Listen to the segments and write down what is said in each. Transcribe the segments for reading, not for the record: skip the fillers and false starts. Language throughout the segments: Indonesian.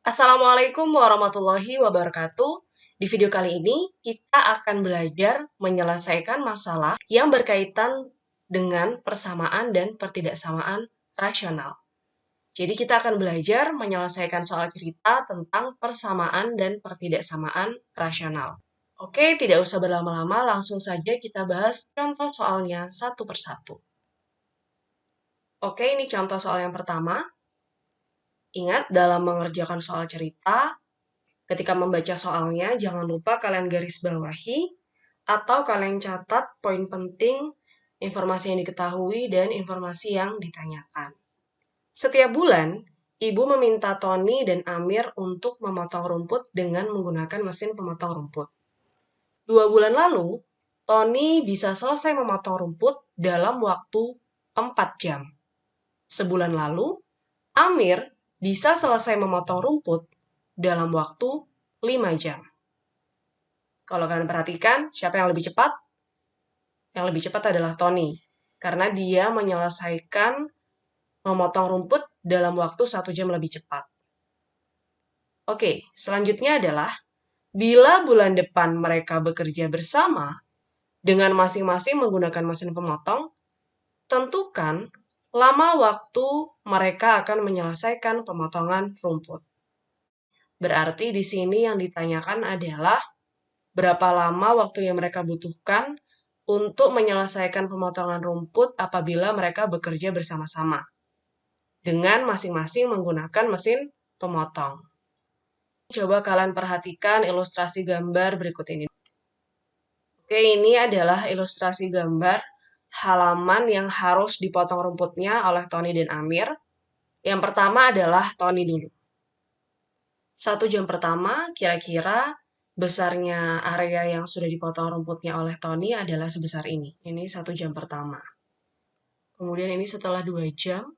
Assalamualaikum warahmatullahi wabarakatuh. Di video kali ini, kita akan belajar menyelesaikan masalah yang berkaitan dengan persamaan dan pertidaksamaan rasional. Jadi kita akan belajar menyelesaikan soal cerita tentang persamaan dan pertidaksamaan rasional. Oke, tidak usah berlama-lama, langsung saja kita bahas contoh soalnya satu persatu. Oke, ini contoh soal yang pertama. Ingat, dalam mengerjakan soal cerita, ketika membaca soalnya, jangan lupa kalian garis bawahi atau kalian catat poin penting, informasi yang diketahui, dan informasi yang ditanyakan. Setiap bulan, ibu meminta Tony dan Amir untuk memotong rumput dengan menggunakan mesin pemotong rumput. 2 bulan lalu, Tony bisa selesai memotong rumput dalam waktu 4 jam. Sebulan lalu, Amir bisa selesai memotong rumput dalam waktu 5 jam. Kalau kalian perhatikan, siapa yang lebih cepat? Yang lebih cepat adalah Tony, karena dia menyelesaikan memotong rumput dalam waktu 1 jam lebih cepat. Oke, selanjutnya adalah, bila bulan depan mereka bekerja bersama dengan masing-masing menggunakan mesin pemotong, tentukan lama waktu mereka akan menyelesaikan pemotongan rumput. Berarti di sini yang ditanyakan adalah berapa lama waktu yang mereka butuhkan untuk menyelesaikan pemotongan rumput apabila mereka bekerja bersama-sama dengan masing-masing menggunakan mesin pemotong. Coba kalian perhatikan ilustrasi gambar berikut ini. Oke, ini adalah ilustrasi gambar halaman yang harus dipotong rumputnya oleh Tony dan Amir. Yang pertama adalah Tony dulu. 1 jam pertama, kira-kira besarnya area yang sudah dipotong rumputnya oleh Tony adalah sebesar ini. Ini 1 jam pertama. Kemudian ini setelah 2 jam,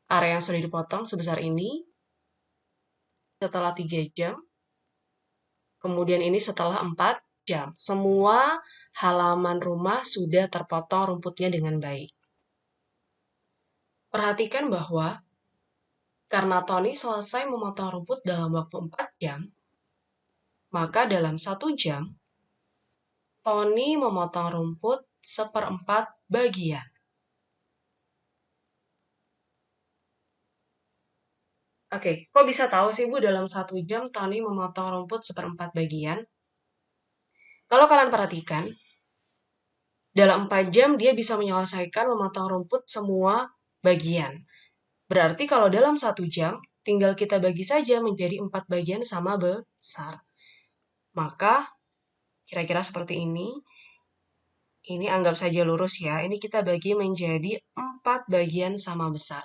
area yang sudah dipotong sebesar ini. Setelah 3 jam, kemudian ini setelah 4 jam. Semua halaman rumah sudah terpotong rumputnya dengan baik. Perhatikan bahwa karena Tony selesai memotong rumput dalam waktu 4 jam, maka dalam 1 jam, Tony memotong rumput 1/4 bagian. Oke, kok bisa tahu sih Bu dalam 1 jam Tony memotong rumput 1/4 bagian? Kalau kalian perhatikan, dalam 4 jam dia bisa menyelesaikan memotong rumput semua bagian. Berarti kalau dalam 1 jam, tinggal kita bagi saja menjadi 4 bagian sama besar. Maka, kira-kira seperti ini. Ini anggap saja lurus ya. Ini kita bagi menjadi 4 bagian sama besar.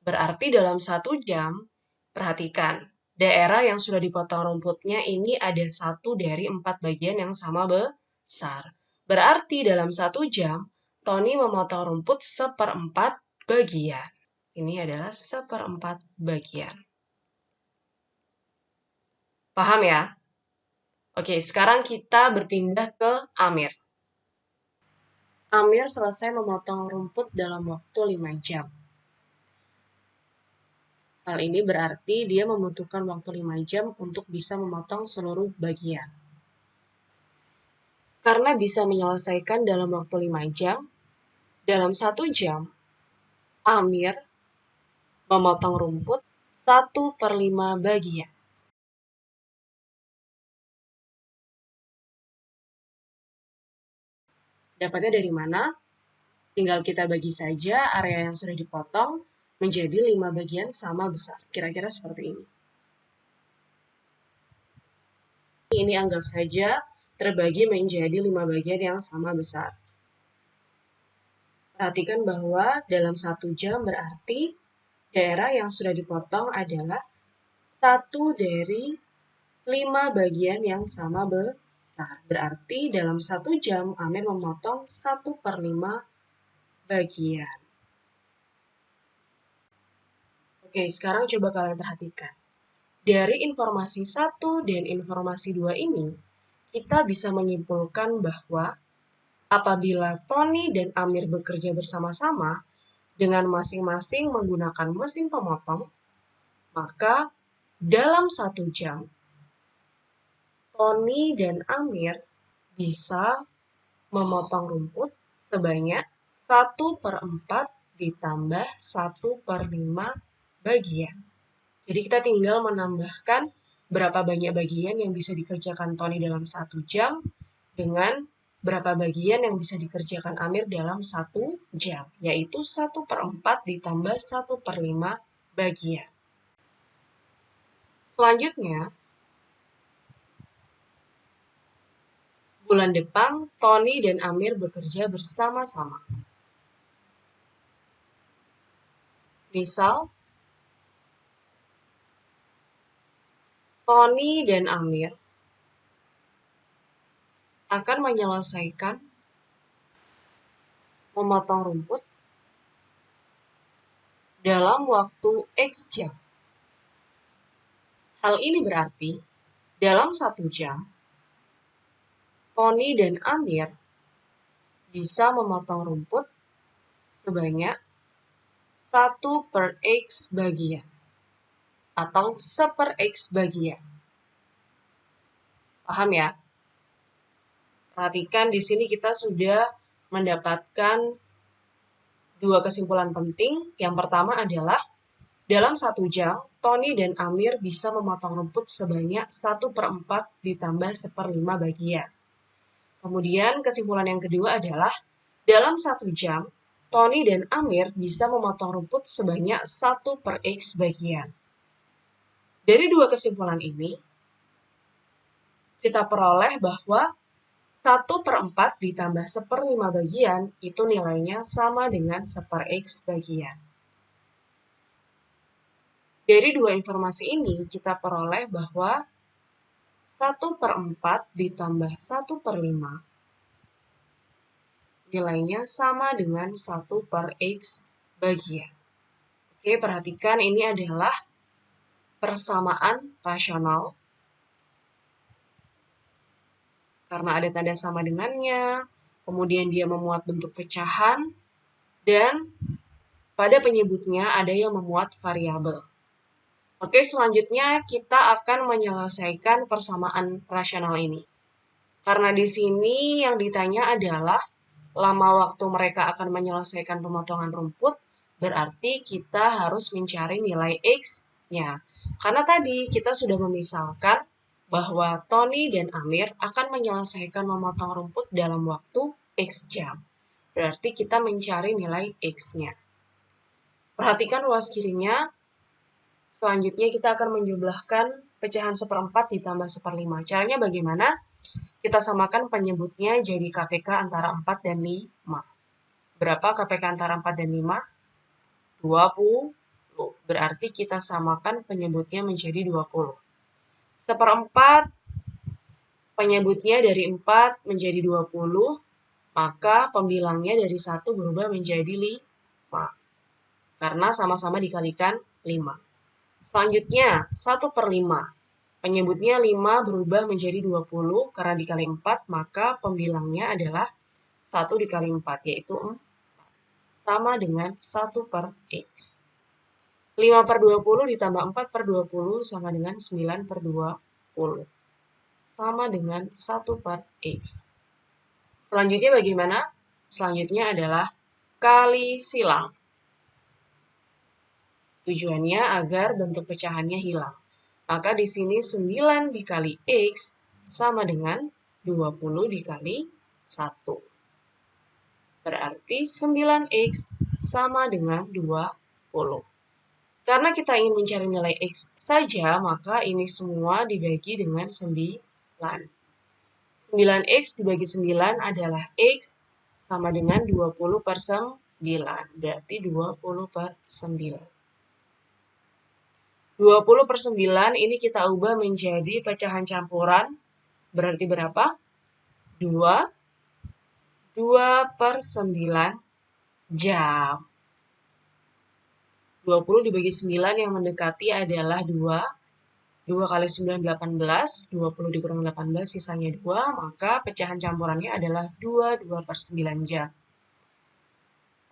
Berarti dalam 1 jam, perhatikan, daerah yang sudah dipotong rumputnya ini ada 1 dari 4 bagian yang sama besar. Berarti dalam 1 jam, Tony memotong rumput 1/4 bagian. Ini adalah 1/4 bagian. Paham ya? Oke, sekarang kita berpindah ke Amir. Amir selesai memotong rumput dalam waktu 5 jam. Hal ini berarti dia membutuhkan waktu 5 jam untuk bisa memotong seluruh bagian. Karena bisa menyelesaikan dalam waktu 5 jam, dalam 1 jam, Amir memotong rumput 1/5 bagian. Dapatnya dari mana? Tinggal kita bagi saja area yang sudah dipotong menjadi 5 bagian sama besar. Kira-kira seperti ini. Ini anggap saja terbagi menjadi 5 bagian yang sama besar. Perhatikan bahwa dalam 1 jam berarti daerah yang sudah dipotong adalah 1 dari 5 bagian yang sama besar. Berarti dalam 1 jam Amir memotong 1/5 bagian. Oke, sekarang coba kalian perhatikan. Dari informasi 1 dan informasi 2 ini, kita bisa menyimpulkan bahwa apabila Tony dan Amir bekerja bersama-sama dengan masing-masing menggunakan mesin pemotong, Maka dalam 1 jam, Tony dan Amir bisa memotong rumput sebanyak 1/4 ditambah 1/5 bagian. Jadi kita tinggal menambahkan berapa banyak bagian yang bisa dikerjakan Tony dalam 1 jam dengan berapa bagian yang bisa dikerjakan Amir dalam 1 jam, yaitu 1/4 ditambah 1/5 bagian. Selanjutnya, bulan depan Tony dan Amir bekerja bersama-sama. Misal, Tony dan Amir akan menyelesaikan memotong rumput dalam waktu X jam. Hal ini berarti dalam 1 jam, Tony dan Amir bisa memotong rumput sebanyak 1/X bagian atau 1/X bagian. Paham ya? Perhatikan di sini kita sudah mendapatkan 2 kesimpulan penting. Yang pertama adalah dalam 1 jam, Tony dan Amir bisa memotong rumput sebanyak 1/4 ditambah 1/5 bagian. Kemudian kesimpulan yang kedua adalah dalam 1 jam, Tony dan Amir bisa memotong rumput sebanyak 1/X bagian. Dari 2 kesimpulan ini, kita peroleh bahwa 1/4 ditambah 1/5 bagian itu nilainya sama dengan 1/X bagian. Dari 2 informasi ini, kita peroleh bahwa 1/4 ditambah 1/5 nilainya sama dengan 1/X bagian. Oke, perhatikan ini adalah persamaan rasional. Karena ada tanda sama dengannya, kemudian dia memuat bentuk pecahan, dan pada penyebutnya ada yang memuat variabel. Oke, selanjutnya kita akan menyelesaikan persamaan rasional ini. Karena di sini yang ditanya adalah lama waktu mereka akan menyelesaikan pemotongan rumput, berarti kita harus mencari nilai X-nya. Karena tadi kita sudah memisalkan bahwa Tony dan Amir akan menyelesaikan memotong rumput dalam waktu X jam. Berarti kita mencari nilai X-nya. Perhatikan luas kirinya. Selanjutnya kita akan menjumlahkan pecahan 1/4 ditambah 1/5. Caranya bagaimana? Kita samakan penyebutnya jadi KPK antara 4 dan 5. Berapa KPK antara 4 dan 5? 20. Berarti kita samakan penyebutnya menjadi 20. 1/4 penyebutnya dari 4 menjadi 20, maka pembilangnya dari 1 berubah menjadi 5. Karena sama-sama dikalikan 5. Selanjutnya, 1/5. Penyebutnya 5 berubah menjadi 20, karena dikali 4, maka pembilangnya adalah 1 dikali 4, yaitu 4. Sama dengan 1/X. 5/20 ditambah 4/20 sama dengan 9/20. Sama dengan 1/X. Selanjutnya bagaimana? Selanjutnya adalah kali silang. Tujuannya agar bentuk pecahannya hilang. Maka di sini 9 dikali X sama dengan 20 dikali 1. Berarti 9X sama dengan 20. Karena kita ingin mencari nilai X saja, maka ini semua dibagi dengan 9. 9X dibagi 9 adalah X sama dengan 20/9. Berarti 20/9. 20/9 ini kita ubah menjadi pecahan campuran. Berarti berapa? 2. 2/9 jam. 20 dibagi 9 yang mendekati adalah 2. 2 kali 9, 18. 20 dikurang 18, sisanya 2. Maka pecahan campurannya adalah 2/9 jam.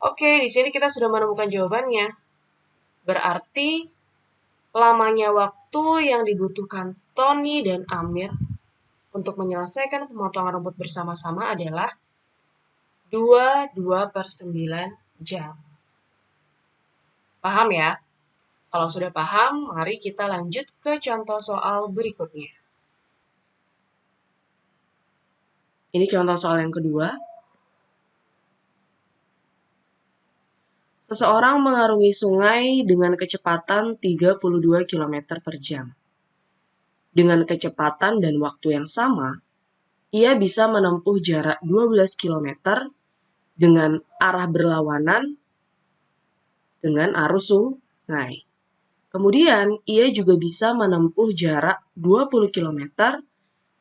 Oke, di sini kita sudah menemukan jawabannya. Berarti lamanya waktu yang dibutuhkan Tony dan Amir untuk menyelesaikan pemotongan rambut bersama-sama adalah 2/9 jam. Paham ya? Kalau sudah paham, mari kita lanjut ke contoh soal berikutnya. Ini contoh soal yang kedua. Seseorang mengarungi sungai dengan kecepatan 32 km per jam. Dengan kecepatan dan waktu yang sama, ia bisa menempuh jarak 12 km dengan arah berlawanan dengan arus sungai. Kemudian, ia juga bisa menempuh jarak 20 km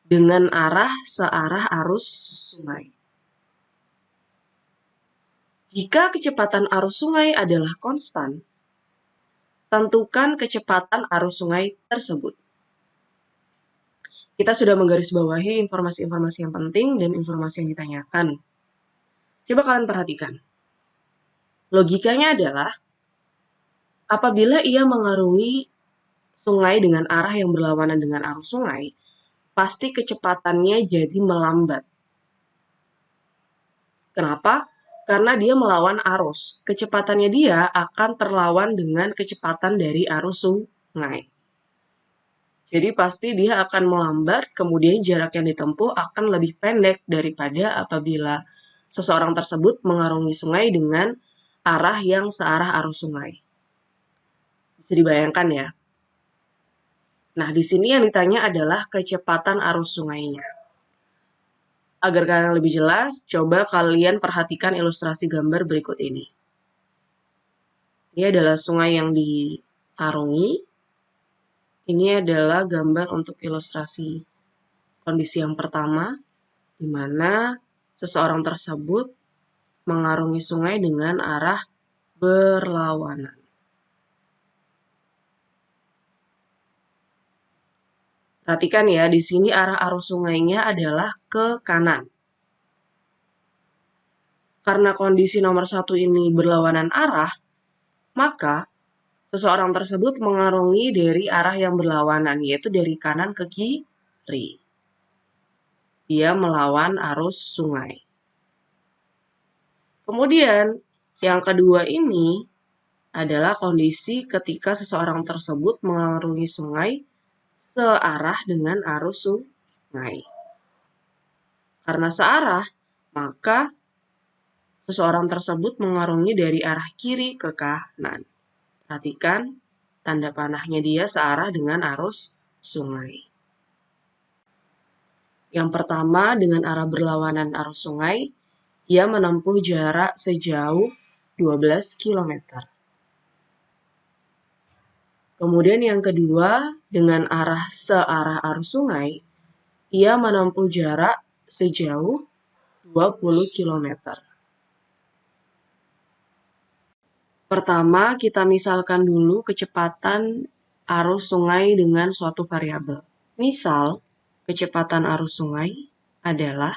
dengan arah searah arus sungai. Jika kecepatan arus sungai adalah konstan, tentukan kecepatan arus sungai tersebut. Kita sudah menggarisbawahi informasi-informasi yang penting dan informasi yang ditanyakan. Coba kalian perhatikan. Logikanya adalah, apabila ia mengarungi sungai dengan arah yang berlawanan dengan arus sungai, pasti kecepatannya jadi melambat. Kenapa? Karena dia melawan arus. Kecepatannya dia akan terlawan dengan kecepatan dari arus sungai. Jadi pasti dia akan melambat, kemudian jarak yang ditempuh akan lebih pendek daripada apabila seseorang tersebut mengarungi sungai dengan arah yang searah arus sungai. Bisa dibayangkan ya? Nah, di sini yang ditanya adalah kecepatan arus sungainya. Agar kalian lebih jelas, coba kalian perhatikan ilustrasi gambar berikut ini. Ini adalah sungai yang diarungi. Ini adalah gambar untuk ilustrasi kondisi yang pertama, di mana seseorang tersebut mengarungi sungai dengan arah berlawanan. Perhatikan ya, di sini arah arus sungainya adalah ke kanan. Karena kondisi nomor 1 ini berlawanan arah, maka seseorang tersebut mengarungi dari arah yang berlawanan, yaitu dari kanan ke kiri. Dia melawan arus sungai. Kemudian, yang kedua ini adalah kondisi ketika seseorang tersebut mengarungi sungai searah dengan arus sungai. Karena searah, maka seseorang tersebut mengarungi dari arah kiri ke kanan. Perhatikan, tanda panahnya dia searah dengan arus sungai. Yang pertama, dengan arah berlawanan arus sungai, ia menempuh jarak sejauh 12 km. Kemudian yang kedua, dengan arah searah arus sungai, ia menempuh jarak sejauh 20 km. Pertama, kita misalkan dulu kecepatan arus sungai dengan suatu variabel. Misal, kecepatan arus sungai adalah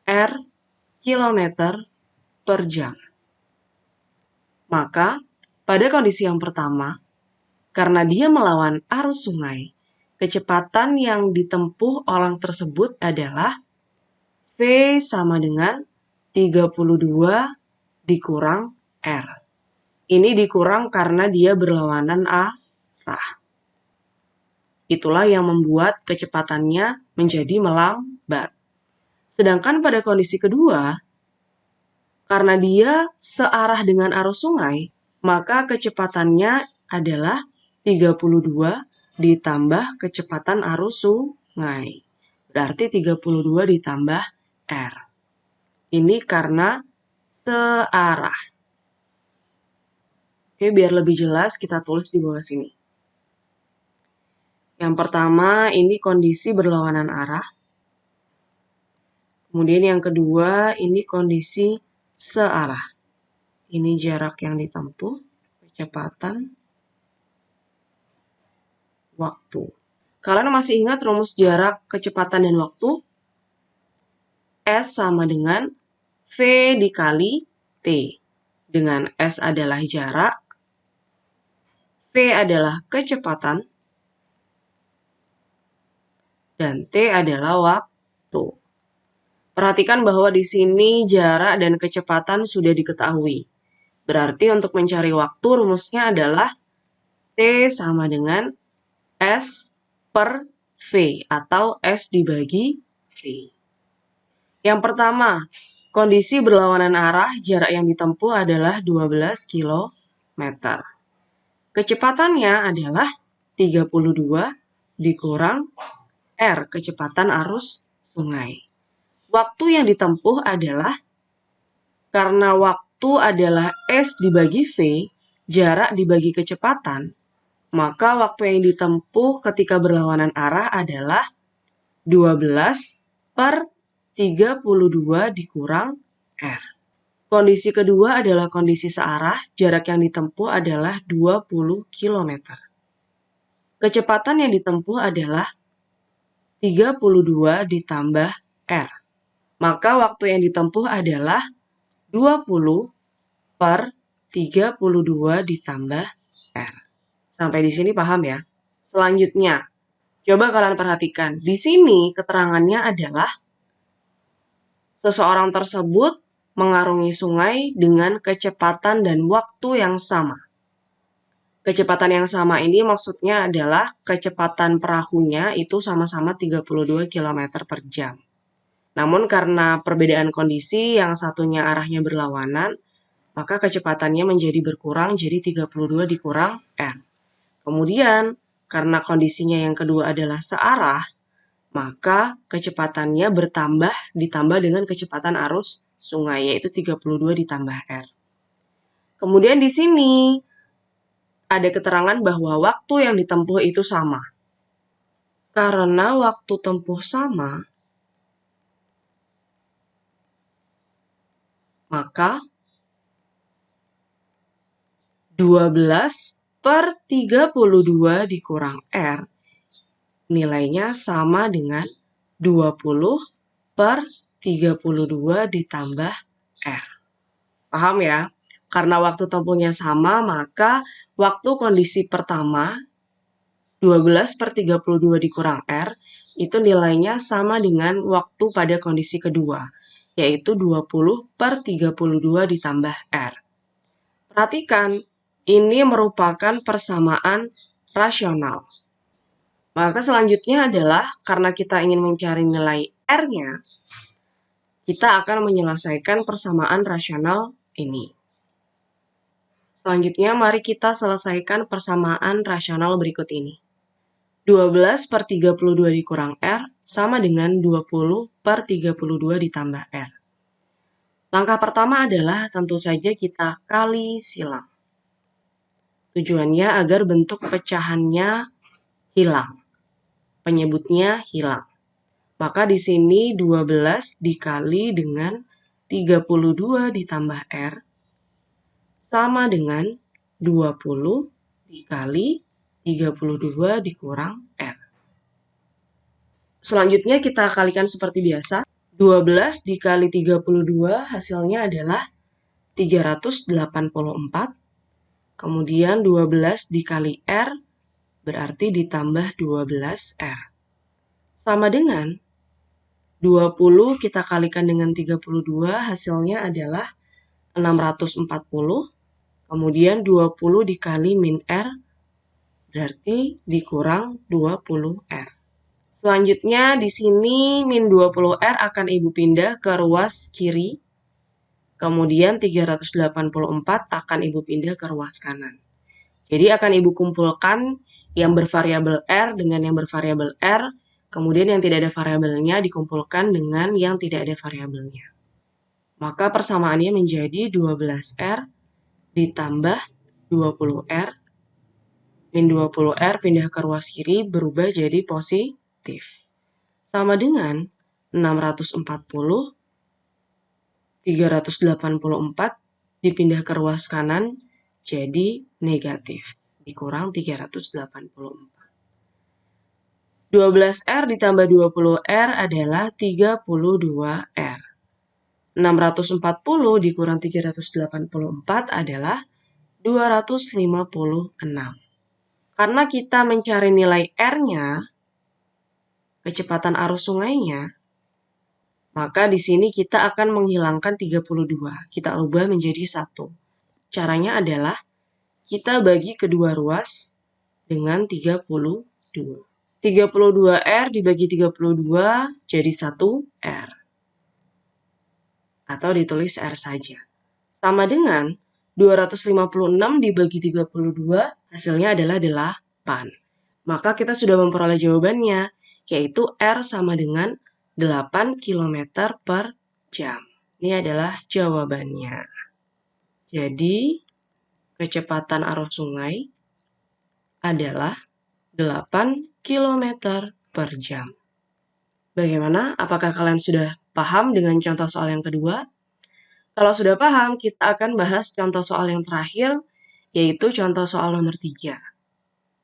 R km per jam. Maka, pada kondisi yang pertama, karena dia melawan arus sungai, kecepatan yang ditempuh orang tersebut adalah V sama dengan 32 dikurang R. Ini dikurang karena dia berlawanan arah. Itulah yang membuat kecepatannya menjadi melambat. Sedangkan pada kondisi kedua, karena dia searah dengan arus sungai, maka kecepatannya adalah 32 ditambah kecepatan arus sungai. Berarti 32 ditambah R. Ini karena searah. Oke, biar lebih jelas kita tulis di bawah sini. Yang pertama, ini kondisi berlawanan arah. Kemudian yang kedua, ini kondisi searah. Ini jarak yang ditempuh, kecepatan, waktu. Kalian masih ingat rumus jarak, kecepatan, dan waktu? S sama dengan V dikali T. Dengan S adalah jarak, V adalah kecepatan, dan T adalah waktu. Perhatikan bahwa di sini jarak dan kecepatan sudah diketahui. Berarti untuk mencari waktu rumusnya adalah T sama dengan S per V atau S dibagi V. Yang pertama, kondisi berlawanan arah, jarak yang ditempuh adalah 12 km. Kecepatannya adalah 32 dikurang R, kecepatan arus sungai. Waktu yang ditempuh adalah, karena waktu adalah S dibagi V, jarak dibagi kecepatan, maka waktu yang ditempuh ketika berlawanan arah adalah 12 per 32 dikurang R. Kondisi kedua adalah kondisi searah, jarak yang ditempuh adalah 20 km. Kecepatan yang ditempuh adalah 32 ditambah R. Maka waktu yang ditempuh adalah 20 per 32 ditambah R. Sampai di sini paham ya? Selanjutnya, coba kalian perhatikan. Di sini keterangannya adalah seseorang tersebut mengarungi sungai dengan kecepatan dan waktu yang sama. Kecepatan yang sama ini maksudnya adalah kecepatan perahunya itu sama-sama 32 km per jam. Namun karena perbedaan kondisi yang satunya arahnya berlawanan, maka kecepatannya menjadi berkurang jadi 32 dikurang R. Kemudian, karena kondisinya yang kedua adalah searah, maka kecepatannya bertambah ditambah dengan kecepatan arus sungai, yaitu 32 ditambah R. Kemudian di sini ada keterangan bahwa waktu yang ditempuh itu sama. Karena waktu tempuh sama, maka 12 per 32 dikurang R nilainya sama dengan 20 per 32 ditambah R. Paham ya? Karena waktu tempuhnya sama, maka waktu kondisi pertama 12 per 32 dikurang R itu nilainya sama dengan waktu pada kondisi kedua, yaitu 20 per 32 ditambah R. Perhatikan, ini merupakan persamaan rasional. Maka selanjutnya adalah, karena kita ingin mencari nilai R-nya, kita akan menyelesaikan persamaan rasional ini. Selanjutnya, mari kita selesaikan persamaan rasional berikut ini. 12 per 32 dikurang R sama dengan 20 per 32 ditambah R. Langkah pertama adalah tentu saja kita kali silang. Tujuannya agar bentuk pecahannya hilang. Penyebutnya hilang. Maka di sini 12 dikali dengan 32 ditambah R sama dengan 20 dikali 32 dikurang R. Selanjutnya kita kalikan seperti biasa. 12 dikali 32 hasilnya adalah 384. Kemudian 12 dikali R berarti ditambah 12R. Sama dengan 20 kita kalikan dengan 32 hasilnya adalah 640. Kemudian 20 dikali min R berarti dikurang 20R. Selanjutnya di sini min 20R akan Ibu pindah ke ruas kiri. Kemudian 384 akan Ibu pindah ke ruas kanan. Jadi akan Ibu kumpulkan yang bervariabel R dengan yang bervariabel R. Kemudian yang tidak ada variabelnya dikumpulkan dengan yang tidak ada variabelnya. Maka persamaannya menjadi 12R ditambah 20R. Min 20R pindah ke ruas kiri berubah jadi positif. Sama dengan 640, 384 dipindah ke ruas kanan jadi negatif. Dikurang 384. 12R ditambah 20R adalah 32R. 640 dikurang 384 adalah 256. Karena kita mencari nilai R-nya, kecepatan arus sungainya, maka di sini kita akan menghilangkan 32. Kita ubah menjadi 1. Caranya adalah kita bagi kedua ruas dengan 32. 32R dibagi 32 jadi 1 R. Atau ditulis R saja. Sama dengan 256 dibagi 32, hasilnya adalah 8. Maka kita sudah memperoleh jawabannya, yaitu R sama dengan 8 km per jam. Ini adalah jawabannya. Jadi, kecepatan arus sungai adalah 8 km per jam. Bagaimana? Apakah kalian sudah paham dengan contoh soal yang kedua? Kalau sudah paham, kita akan bahas contoh soal yang terakhir, yaitu contoh soal nomor 3.